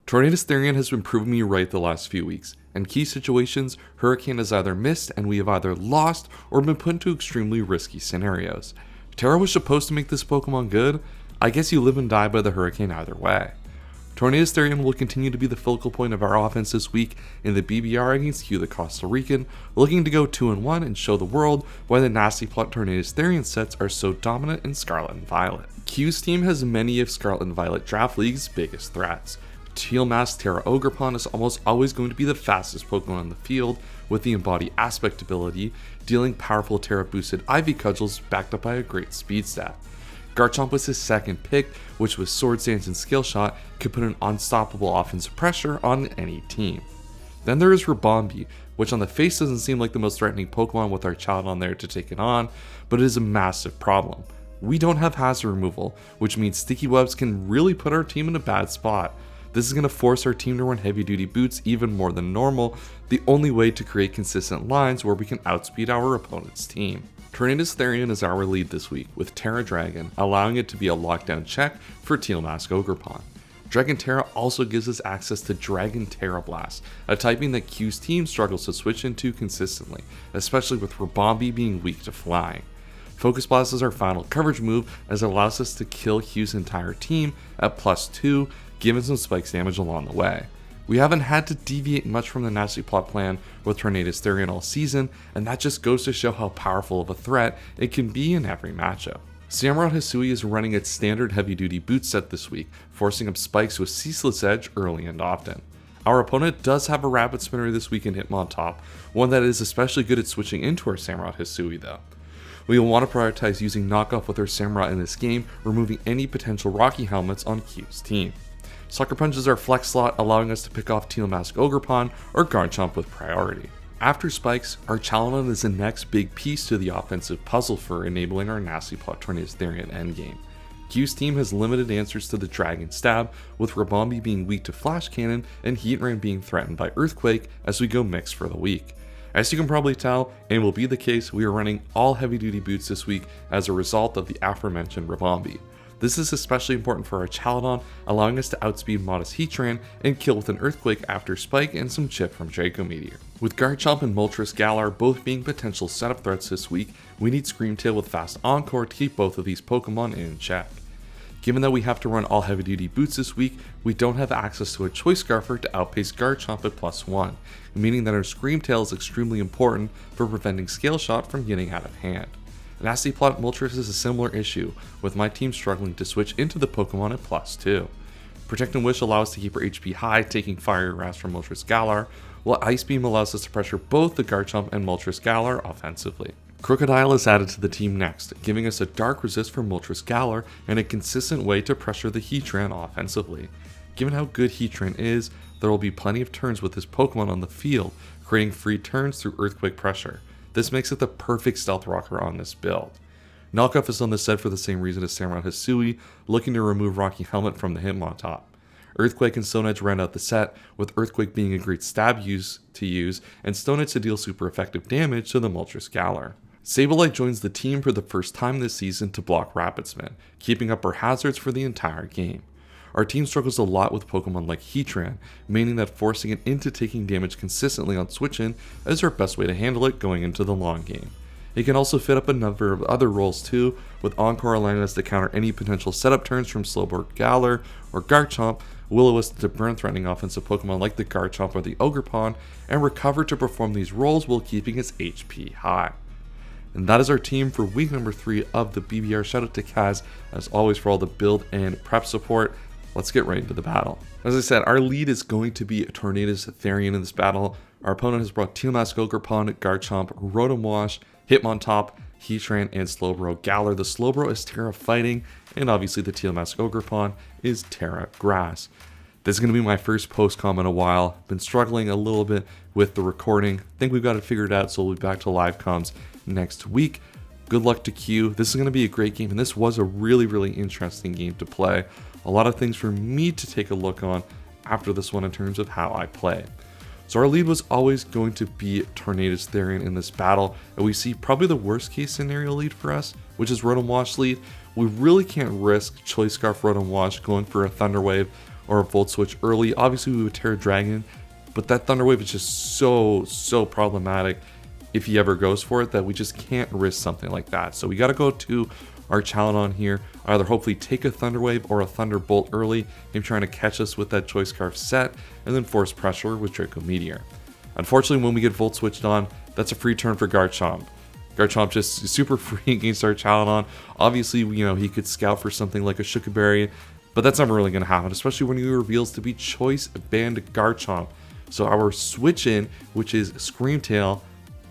Tornadus Therian has been proving me right the last few weeks. In key situations, Hurricane has either missed and we have either lost or been put into extremely risky scenarios. Terra was supposed to make this Pokemon good. I guess you live and die by the Hurricane either way. Tornadus Therian will continue to be the focal point of our offense this week in the BBR against Q the Costa Rican, looking to go 2-1 and show the world why the Nasty Plot Tornadus Therian sets are so dominant in Scarlet and Violet. Q's team has many of Scarlet and Violet Draft League's biggest threats. Teal Mask Terra Ogerpon is almost always going to be the fastest Pokemon on the field with the Embody Aspect ability, dealing powerful Terra boosted Ivy Cudgels backed up by a great speed stat. Garchomp was his second pick, which with Sword Stance and Skill Shot could put an unstoppable offensive pressure on any team. Then there is Ribombee, which on the face doesn't seem like the most threatening Pokemon with our child on there to take it on, but it is a massive problem. We don't have hazard removal, which means Sticky Webs can really put our team in a bad spot. This is going to force our team to run heavy duty boots even more than normal, the only way to create consistent lines where we can outspeed our opponent's team. Tornadus Therian is our lead this week, with Terra Dragon, allowing it to be a lockdown check for Teal Mask Ogerpon. Dragon Terra also gives us access to Dragon Terra Blast, a typing that Q's team struggles to switch into consistently, especially with Ribombee being weak to flying. Focus Blast is our final coverage move as it allows us to kill Q's entire team at +2, giving some spikes damage along the way. We haven't had to deviate much from the Nasty Plot plan with Tornadus Therian all season, and that just goes to show how powerful of a threat it can be in every matchup. Samurott Hisui is running its standard heavy duty boot set this week, forcing up spikes with Ceaseless Edge early and often. Our opponent does have a Rapid Spinner this week in Hitmontop, one that is especially good at switching into our Samurott Hisui though. We will want to prioritize using knockoff with our Samurott in this game, removing any potential Rocky helmets on Q's team. Sucker Punch is our flex slot, allowing us to pick off Teal Mask Ogerpon or Garchomp with priority. After spikes, our Chaladon is the next big piece to the offensive puzzle for enabling our Nasty Plot Tornadus Therian endgame. Q's team has limited answers to the Dragon Stab, with Ribombee being weak to Flash Cannon and Heatran being threatened by Earthquake as we go mixed for the week. As you can probably tell, and will be the case, we are running all heavy duty boots this week as a result of the aforementioned Ribombee. This is especially important for our Chaladon, allowing us to outspeed Modest Heatran and kill with an Earthquake after Spike and some chip from Draco Meteor. With Garchomp and Moltres Galar both being potential setup threats this week, we need Screamtail with Fast Encore to keep both of these Pokemon in check. Given that we have to run all heavy duty boots this week, we don't have access to a Choice Scarfer to outpace Garchomp at +1, meaning that our Screamtail is extremely important for preventing Scale Shot from getting out of hand. Nasty Plot Moltres is a similar issue, with my team struggling to switch into the Pokemon at +2. Protect and Wish allows us to keep our HP high, taking Fire Harass from Moltres Galar, while Ice Beam allows us to pressure both the Garchomp and Moltres Galar offensively. Crocodile is added to the team next, giving us a Dark Resist from Moltres Galar and a consistent way to pressure the Heatran offensively. Given how good Heatran is, there will be plenty of turns with this Pokemon on the field, creating free turns through Earthquake pressure. This makes it the perfect stealth rocker on this build. Knockoff is on the set for the same reason as Samurott Hisui, looking to remove Rocky Helmet from the Hitmontop. Earthquake and Stone Edge round out the set, with Earthquake being a great stab to use and Stone Edge to deal super effective damage to the Moltres Galar. Sableye joins the team for the first time this season to block Rapid Spin, keeping up our hazards for the entire game. Our team struggles a lot with Pokemon like Heatran, meaning that forcing it into taking damage consistently on switch-in is our best way to handle it going into the long game. It can also fit up a number of other roles too, with Encore allowing us to counter any potential setup turns from Slowbro Galar or Garchomp, Will-O-Wisp to burn threatening offensive Pokemon like the Garchomp or the Ogerpon, and Recover to perform these roles while keeping its HP high. And that is our team for week number 3 of the BBR. Shout out to Kaz, as always, for all the build and prep support. Let's get right into the battle. As I said, our lead is going to be Tornadus Therian in this battle. Our opponent has brought Teal Mask Ogerpon, Garchomp, Rotom Wash, Hitmontop, Heatran, and Slowbro Galar. The Slowbro is Terra Fighting, and obviously the Teal Mask Ogerpon is Terra Grass. This is going to be my first post-com in a while. Been struggling a little bit with the recording. Think we've got it figured out, so we'll be back to live comms next week. Good luck to Q. This is going to be a great game, and this was a really interesting game to play. A lot of things for me to take a look on after this one in terms of how I play. So our lead was always going to be Tornadus Therian in this battle, and we see probably the worst case scenario lead for us, which is Rotom Wash lead. We really can't risk Choice Scarf Rotom Wash going for a Thunder Wave or a Volt Switch early. Obviously, we would Terra Dragon, but that Thunder Wave is just so problematic if he ever goes for it that we just can't risk something like that. So we got to go to our Chalanon here, either hopefully take a Thunder Wave or a Thunderbolt early, him trying to catch us with that Choice Scarf set, and then force pressure with Draco Meteor. Unfortunately, when we get Volt Switched on, that's a free turn for Garchomp. Garchomp just super free against our Chalanon. Obviously, you know, he could scout for something like a Shukaberry, but that's never really going to happen, especially when he reveals to be Choice Band Garchomp. So our switch in, which is Screamtail,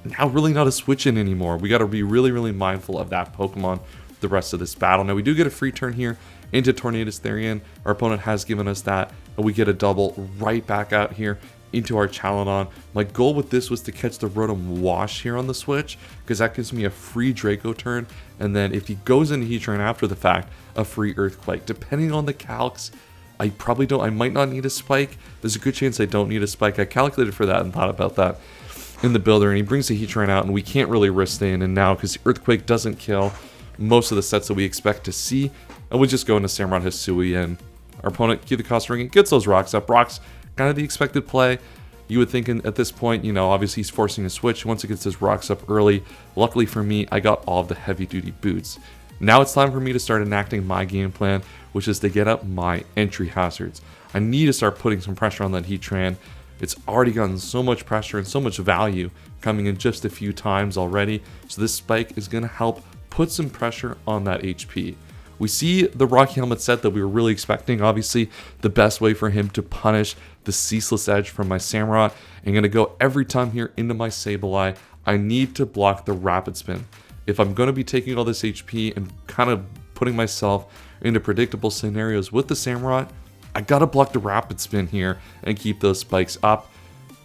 now really not a switch in anymore. We got to be really mindful of that Pokemon the rest of this battle. Now we do get a free turn here into Tornadus Therian. Our opponent has given us that, and we get a double right back out here into our Chalanon. My goal with this was to catch the Rotom Wash here on the switch, because that gives me a free Draco turn, and then if he goes into Heatran after the fact, a free Earthquake. Depending on the calcs, I might not need a Spike. There's a good chance I don't need a Spike. I calculated for that and thought about that in the builder, and he brings the Heatran out, and we can't really risk staying in now because the Earthquake doesn't kill most of the sets that we expect to see, and we just go into Samurott Hisui, and our opponent, Key the Cost Ring, gets those rocks up. Rocks, kind of the expected play. You would think at this point, you know, obviously he's forcing a switch once he gets his rocks up early. Luckily for me, I got all of the heavy duty boots. Now it's time for me to start enacting my game plan, which is to get up my entry hazards. I need to start putting some pressure on that Heatran. It's already gotten so much pressure and so much value coming in just a few times already. So this Spike is going to help put some pressure on that HP. We see the Rocky Helmet set that we were really expecting. Obviously, the best way for him to punish the Ceaseless Edge from my Samurott. I'm going to go every time here into my Sableye. I need to block the Rapid Spin. If I'm going to be taking all this HP and kind of putting myself into predictable scenarios with the Samurott, I got to block the Rapid Spin here and keep those spikes up.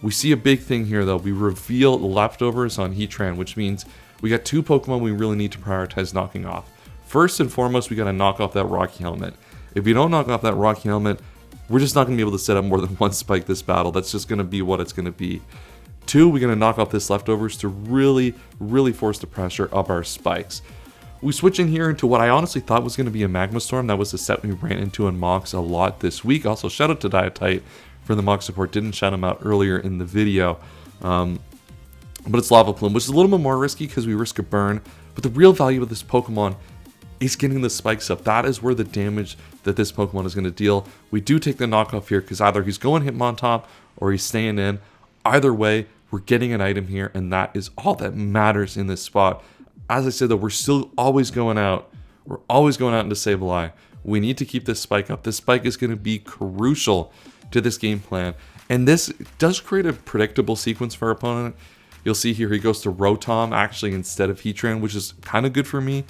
We see a big thing here though. We reveal leftovers on Heatran, which means we got two Pokemon we really need to prioritize knocking off. First and foremost, we got to knock off that Rocky Helmet. If you don't knock off that Rocky Helmet, we're just not going to be able to set up more than one Spike this battle. That's just going to be what it's going to be. Two, we're going to knock off this leftovers to really force the pressure up our Spikes. We switch in here into what I honestly thought was going to be a Magma Storm. That was the set we ran into in Mox a lot this week. Also, shout out to Diatite for the Mox support. Didn't shout him out earlier in the video. But it's Lava Plume, which is a little bit more risky because we risk a burn. But the real value of this Pokemon is getting the spikes up. That is where the damage that this Pokemon is going to deal. We do take the knockoff here because either he's going Hitmontop or he's staying in. Either way, we're getting an item here, and that is all that matters in this spot. As I said, though, we're still always going out. We're always going out into Sableye. We need to keep this spike up. This spike is going to be crucial to this game plan. And this does create a predictable sequence for our opponent. You'll see here he goes to Rotom actually instead of Heatran, which is kind of good for me.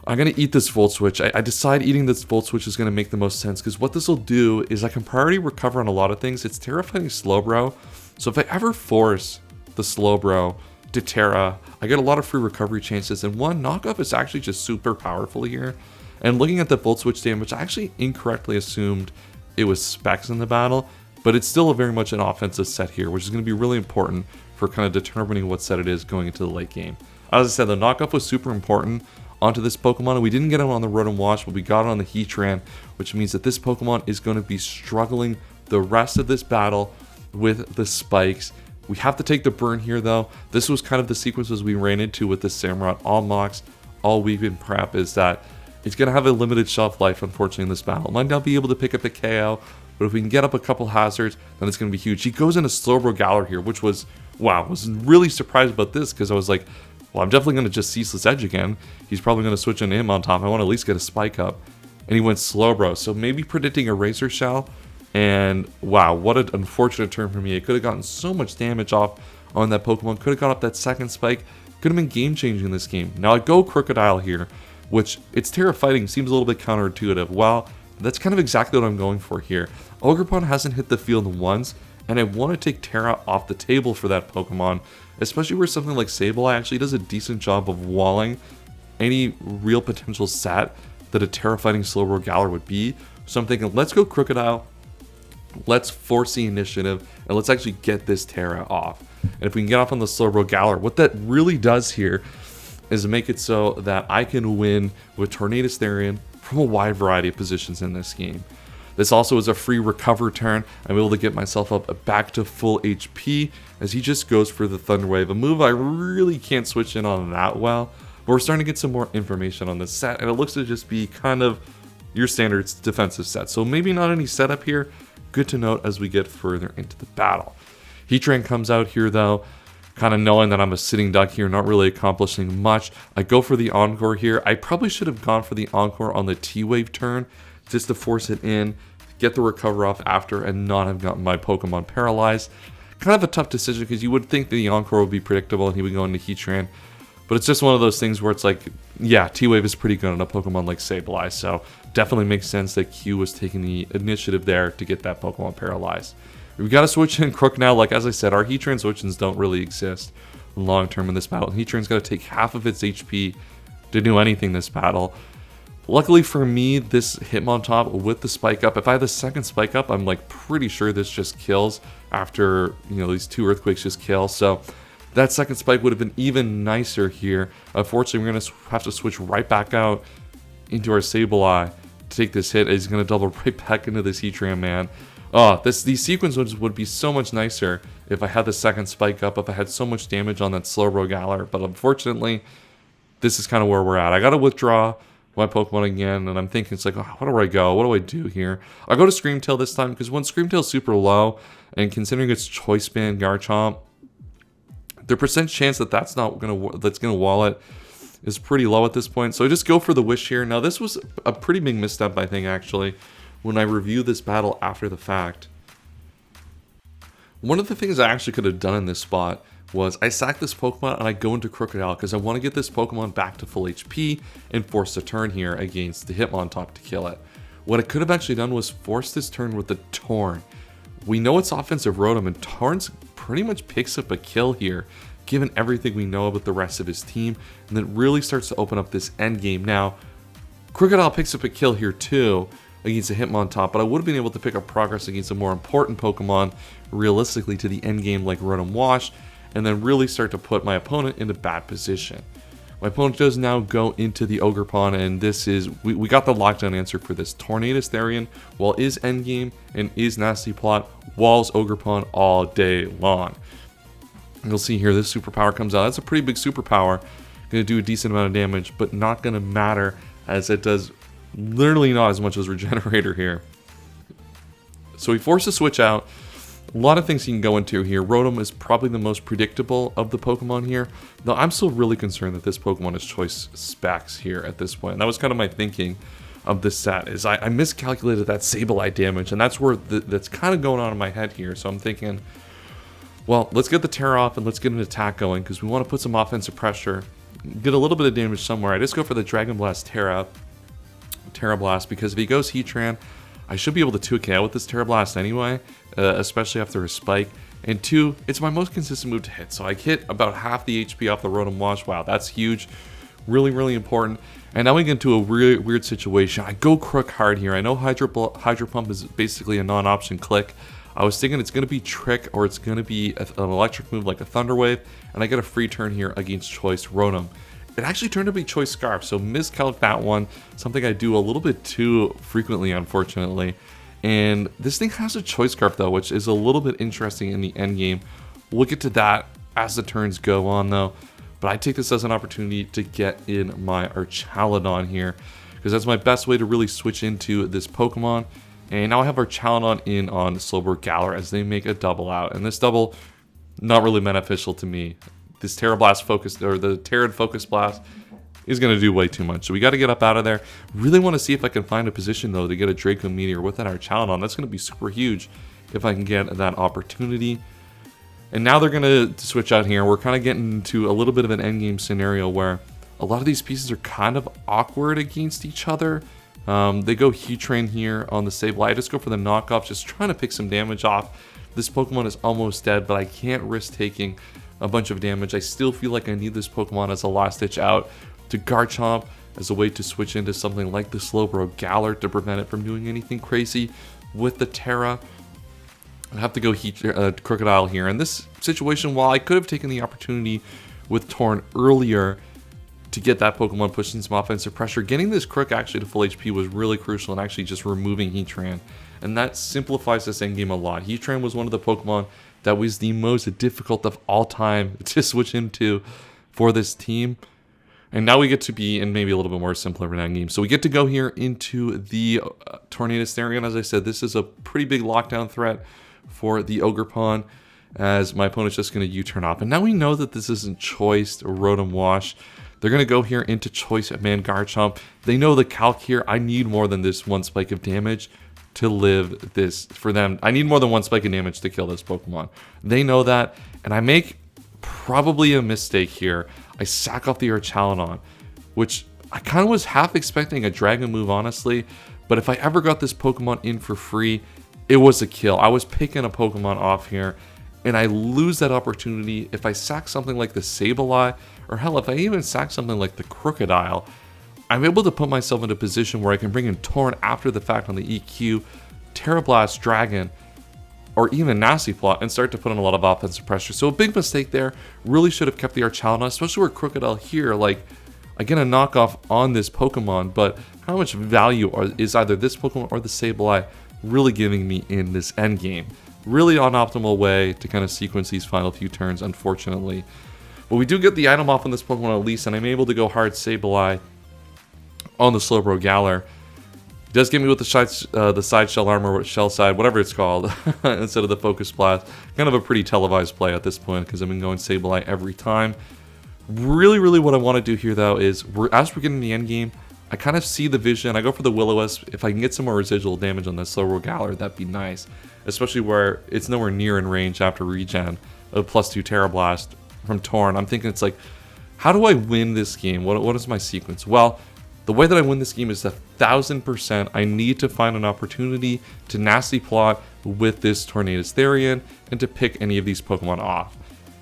I'm going to eat this Volt Switch. I decide eating this Volt Switch is going to make the most sense because what this will do is I can priority recover on a lot of things. It's terrifying Slowbro. So if I ever force the Slowbro to Terra, I get a lot of free recovery chances. And one, knockoff is actually just super powerful here. And looking at the Volt Switch damage, I actually incorrectly assumed it was Specs in the battle. But it's still very much an offensive set here, which is going to be really important for kind of determining what set it is going into the late game. As I said, the knockoff was super important onto this Pokemon, and we didn't get it on the Rotom Wash, but we got it on the Heatran, which means that this Pokemon is going to be struggling the rest of this battle with the spikes. We have to take the burn here, though. This was kind of the sequences we ran into with the Samurott. All Mox, all we've been prep is that it's going to have a limited shelf life, unfortunately, in this battle. It might not be able to pick up a KO, but if we can get up a couple hazards, then it's going to be huge. He goes into Slowbro Galar here, which was, wow, I was really surprised about this because I was like, well, I'm definitely going to just Ceaseless Edge again. He's probably going to switch into him on top. I want to at least get a spike up. And he went Slowbro. So maybe predicting a Razor Shell. And wow, what an unfortunate turn for me. It could have gotten so much damage off on that Pokemon. Could have got up that second spike. Could have been game-changing in this game. Now I go Crocodile here, which it's Terra Fighting. Seems a little bit counterintuitive. Well, that's kind of exactly what I'm going for here. Ogerpon hasn't hit the field once. And I want to take Terra off the table for that Pokemon, especially where something like Sableye actually does a decent job of walling any real potential sat that a Terra Fighting Slowbro Galar would be. So I'm thinking, let's go Crocodile, let's force the initiative, and let's actually get this Terra off. And if we can get off on the Slowbro Galar, what that really does here is make it so that I can win with Tornadus Therian from a wide variety of positions in this game. This also is a free recover turn. I'm able to get myself up back to full HP as he just goes for the Thunder Wave, a move I really can't switch in on that well. But we're starting to get some more information on this set, and it looks to just be kind of your standard defensive set. So maybe not any setup here. Good to note as we get further into the battle. Heatran comes out here though, kind of knowing that I'm a sitting duck here, not really accomplishing much. I go for the Encore here. I probably should have gone for the Encore on the T-Wave turn, just to force it in, get the recover off after, and not have gotten my Pokemon paralyzed. Kind of a tough decision because you would think the Encore would be predictable and he would go into Heatran. But it's just one of those things where it's like, yeah, T-Wave is pretty good on a Pokemon like Sableye, so definitely makes sense that Q was taking the initiative there to get that Pokemon paralyzed. We got to switch in Crook now. Like as I said, our Heatran switch-ins don't really exist long term in this battle. Heatran's got to take half of its HP to do anything this battle. Luckily for me, this Hitmontop with the Spike Up, if I had the second Spike Up, I'm like pretty sure this just kills after, you know, these 2 Earthquakes just kill. So that second Spike would have been even nicer here. Unfortunately, we're going to have to switch right back out into our Sableye to take this hit. He's going to double right back into this Heatran, man. Oh, these sequences would be so much nicer if I had the second Spike Up, if I had so much damage on that Slowbro Galar. But unfortunately, this is kind of where we're at. I got to withdraw my Pokemon again, and I'm thinking, it's like, oh, where do I go? What do I do here? I'll go to Screamtail this time, because when Screamtail's super low, and considering its Choice Band Garchomp, the percent chance that that's gonna wallet is pretty low at this point. So I just go for the Wish here. Now this was a pretty big misstep, I think, actually, when I review this battle after the fact. One of the things I actually could have done in this spot was I sack this Pokemon and I go into Crocodile because I want to get this Pokemon back to full HP and force a turn here against the Hitmontop to kill it. What I could have actually done was force this turn with the Torn. We know it's offensive Rotom, and Torn's pretty much picks up a kill here, given everything we know about the rest of his team, and then really starts to open up this end game. Now, Crocodile picks up a kill here too against a Hitmontop, but I would have been able to pick up progress against a more important Pokemon realistically to the end game like Rotom Wash, and then really start to put my opponent in a bad position. My opponent does now go into the Ogerpon, and this is, we got the lockdown answer for this. Tornadus Therian, while is endgame and is nasty plot, walls Ogerpon all day long. And you'll see here, this superpower comes out. That's a pretty big superpower. Going to do a decent amount of damage, but not going to matter as it does literally not as much as Regenerator here. So he forced a switch out. A lot of things he can go into here. Rotom is probably the most predictable of the Pokemon here. Though I'm still really concerned that this Pokemon is choice specs here at this point. And that was kind of my thinking of this set, is I miscalculated that Sableye damage, and that's where that's kind of going on in my head here. So I'm thinking, well, let's get the Terra off and let's get an attack going, because we want to put some offensive pressure, get a little bit of damage somewhere. I just go for the Dragon Blast Terra Blast, because if he goes Heatran, I should be able to 2K out with this Terra Blast anyway, especially after a Spike. And 2, it's my most consistent move to hit, so I hit about half the HP off the Rotom Wash. Wow, that's huge. Really, really important. And now we get into a really weird situation. I go Crook hard here. I know Hydro Pump is basically a non-option click. I was thinking it's going to be Trick, or it's going to be an electric move like a Thunder Wave, and I get a free turn here against Choice Rotom. It actually turned out to be Choice Scarf, so miscalc that one. Something I do a little bit too frequently, unfortunately. And this thing has a Choice Scarf though, which is a little bit interesting in the end game. We'll get to that as the turns go on though. But I take this as an opportunity to get in my Archaludon here, because that's my best way to really switch into this Pokemon. And now I have Archaludon in on Slowbro Galar as they make a double out. And this double, not really beneficial to me. This Terra Blast focus, or the Terran Focus Blast, is going to do way too much. So we got to get up out of there. Really want to see if I can find a position though to get a Draco Meteor with that Archaludon. That's going to be super huge if I can get that opportunity. And now they're going to switch out here. We're kind of getting into a little bit of an endgame scenario where a lot of these pieces are kind of awkward against each other. They go Heatran here on the Sableye. I just go for the knockoff, just trying to pick some damage off. This Pokemon is almost dead, but I can't risk taking a bunch of damage. I still feel like I need this Pokemon as a last ditch out to Garchomp as a way to switch into something like the Slowbro Galar to prevent it from doing anything crazy with the Terra. I have to go Crocodile here. In this situation, while I could have taken the opportunity with Torn earlier, to get that Pokemon pushing some offensive pressure. Getting this Crook actually to full HP was really crucial, and actually just removing Heatran. And that simplifies this endgame a lot. Heatran was one of the Pokemon that was the most difficult of all time to switch into for this team. And now we get to be in maybe a little bit more simpler in that game. So we get to go here into the Tornadus Therian. As I said, this is a pretty big lockdown threat for the Ogerpon, as my opponent's just going to U-turn off. And now we know that this isn't Choice or Rotom Wash. They're going to go here into Choice Man Garchomp. They know the calc here. I need more than this one spike of damage to live this for them. I need more than one spike of damage to kill this Pokemon. They know that, and I make probably a mistake here. I sack off the Archaludon, which I kind of was half expecting a Dragon move, honestly, but if I ever got this Pokemon in for free, it was a kill. I was picking a Pokemon off here, and I lose that opportunity. If I sack something like the Sableye, or hell, if I even sack something like the Crocodile, I'm able to put myself in a position where I can bring in Torn after the fact on the EQ, Terra Blast, Dragon, or even Nasty Plot, and start to put in a lot of offensive pressure. So a big mistake there. Really should have kept the Archaludon, especially where Crocodile here, like, I get a knockoff on this Pokemon, but how much value is either this Pokemon or the Sableye really giving me in this endgame? Really unoptimal way to kind of sequence these final few turns, unfortunately. But we do get the item off on this Pokemon at least, and I'm able to go hard Sableye on the Slowbro Galar. It does get me with the side shell armor, shell side, whatever it's called, instead of the Focus Blast. Kind of a pretty televised play at this point, because I've been going Sableye every time. Really what I want to do here, though, is as we're getting the end game, I kind of see the vision. I go for the Will-O-Wisp. If I can get some more residual damage on the Slowbro Galar, that'd be nice. Especially where it's nowhere near in range after regen of +2 Terra Blast from Torn. I'm thinking it's like, how do I win this game? What is my sequence? Well, the way that I win this game is 1000%. I need to find an opportunity to Nasty Plot with this Tornadus Therian and to pick any of these Pokemon off.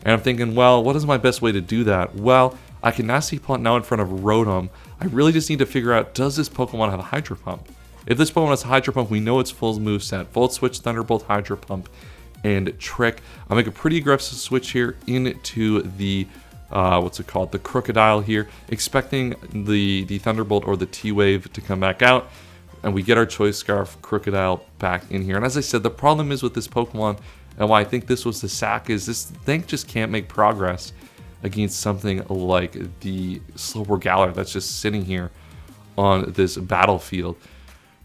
And I'm thinking, well, what is my best way to do that? Well, I can Nasty Plot now in front of Rotom. I really just need to figure out, does this Pokemon have a Hydro Pump? If this Pokemon has a Hydro Pump, we know its full moveset. Volt Switch, Thunderbolt, Hydro Pump, and Trick. I'll make a pretty aggressive switch here into the the Crocodile here, expecting the Thunderbolt or the T-Wave to come back out, and we get our Choice Scarf Crocodile back in here. And as I said, the problem is with this Pokemon, and why I think this was the sack, is this thing just can't make progress against something like the Slowbro Galar that's just sitting here on this battlefield.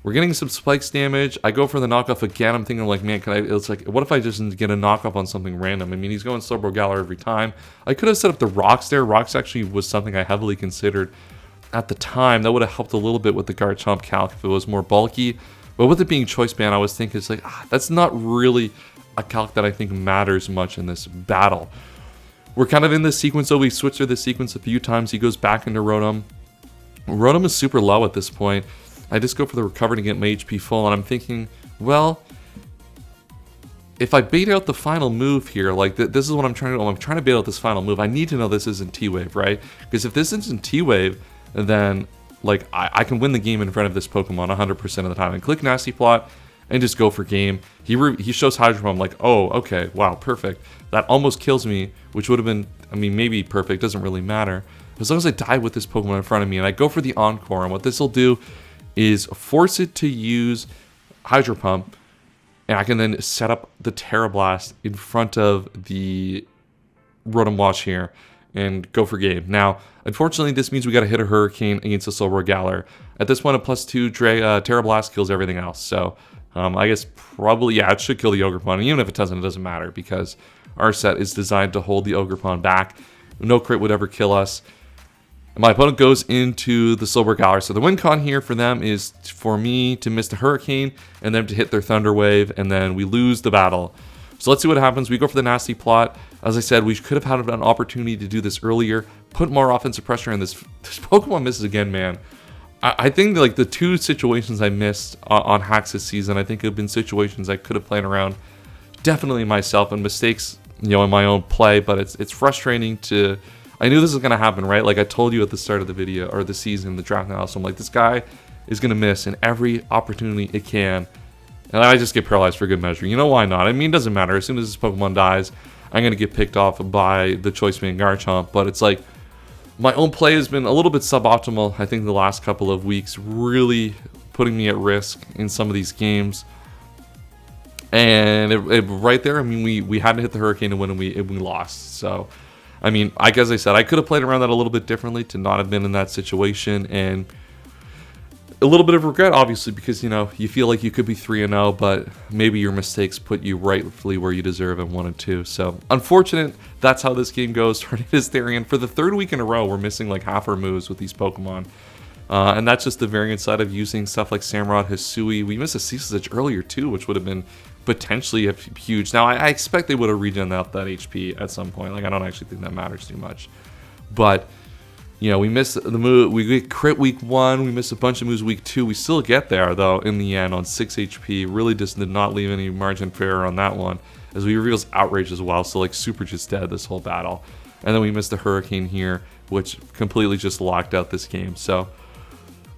We're getting some spikes damage. I go for the knockoff again. I'm thinking like, man, it's like, what if I just get a knockoff on something random? I mean, he's going Slowbro Galar every time. I could have set up the Rocks there. Rocks actually was something I heavily considered at the time. That would have helped a little bit with the Garchomp calc if it was more bulky. But with it being Choice Band, I was thinking, it's like, that's not really a calc that I think matters much in this battle. We're kind of in this sequence, so we switch through the sequence a few times. He goes back into Rotom. Rotom is super low at this point. I just go for the recover to get my HP full, and I'm thinking, well, if I bait out the final move here, like this is what I'm trying to do. I'm trying to bait out this final move. I need to know this isn't T-Wave, right? Because if this isn't T-Wave, then like I can win the game in front of this Pokemon 100% of the time. And click Nasty Plot and just go for game. He shows Hydro Pump. I'm like, oh, okay, wow, perfect. That almost kills me, which would have been, I mean, maybe perfect. Doesn't really matter. As long as I die with this Pokemon in front of me, and I go for the Encore, and what this will do is force it to use Hydro Pump, and I can then set up the Terra Blast in front of the Rotom Wash here and go for game. Now, unfortunately, this means we got to hit a Hurricane against the Slowbro Galar. At this point, a +2 Terra Blast kills everything else. So, I guess probably, yeah, it should kill the Ogerpon. And even if it doesn't matter, because our set is designed to hold the Ogerpon back. No crit would ever kill us. My opponent goes into the Slowbro Galar. So the win con here for them is for me to miss the Hurricane and them to hit their Thunder Wave, and then we lose the battle. So let's see what happens. We go for the Nasty Plot. As I said, we could have had an opportunity to do this earlier, put more offensive pressure in this. This Pokemon misses again, man. I think like the two situations I missed on hacks this season, I think have been situations I could have played around. Definitely myself and mistakes, in my own play, but it's frustrating to. I knew this was going to happen, right? Like I told you at the start of the video, or the season, the draft analysis, I'm like, this guy is going to miss in every opportunity it can. And I just get paralyzed for good measure. You know why not? I mean, it doesn't matter. As soon as this Pokemon dies, I'm going to get picked off by the Choice Man Garchomp. But it's like, My own play has been a little bit suboptimal, I think, the last couple of weeks, really putting me at risk in some of these games. And right there, I mean, we had to hit the Hurricane to win, and we lost. So, I mean, as I said, I could have played around that a little bit differently to not have been in that situation, and a little bit of regret, obviously, because, you know, you feel like you could be 3-0, but maybe your mistakes put you rightfully where you deserve and wanted to. So, unfortunate, that's how this game goes. Tornadus Therian, for the third week in a row, we're missing like half our moves with these Pokemon. And that's just the variant side of using stuff like Samurott, Hisui. We missed a Cecil Edge earlier, too, which would have been potentially huge. Now, I expect they would have regen out that HP at some point. Like, I don't actually think that matters too much. But, you know, we missed the move. We get crit week 1. We missed a bunch of moves week 2. We still get there, though, in the end on 6 HP. Really just did not leave any margin for error on that one, as we reveals Outrage as well. So, like, super just dead this whole battle. And then we missed the Hurricane here, which completely just locked out this game. So,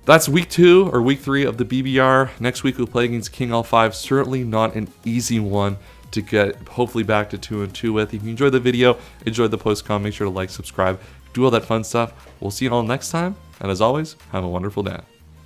that's week 2 or week 3 of the BBR. Next week we'll play against King L5. Certainly not an easy one to get hopefully back to 2-2 with. If you enjoyed the video, enjoyed the post comment, make sure to like, subscribe, do all that fun stuff. We'll see you all next time. And as always, have a wonderful day.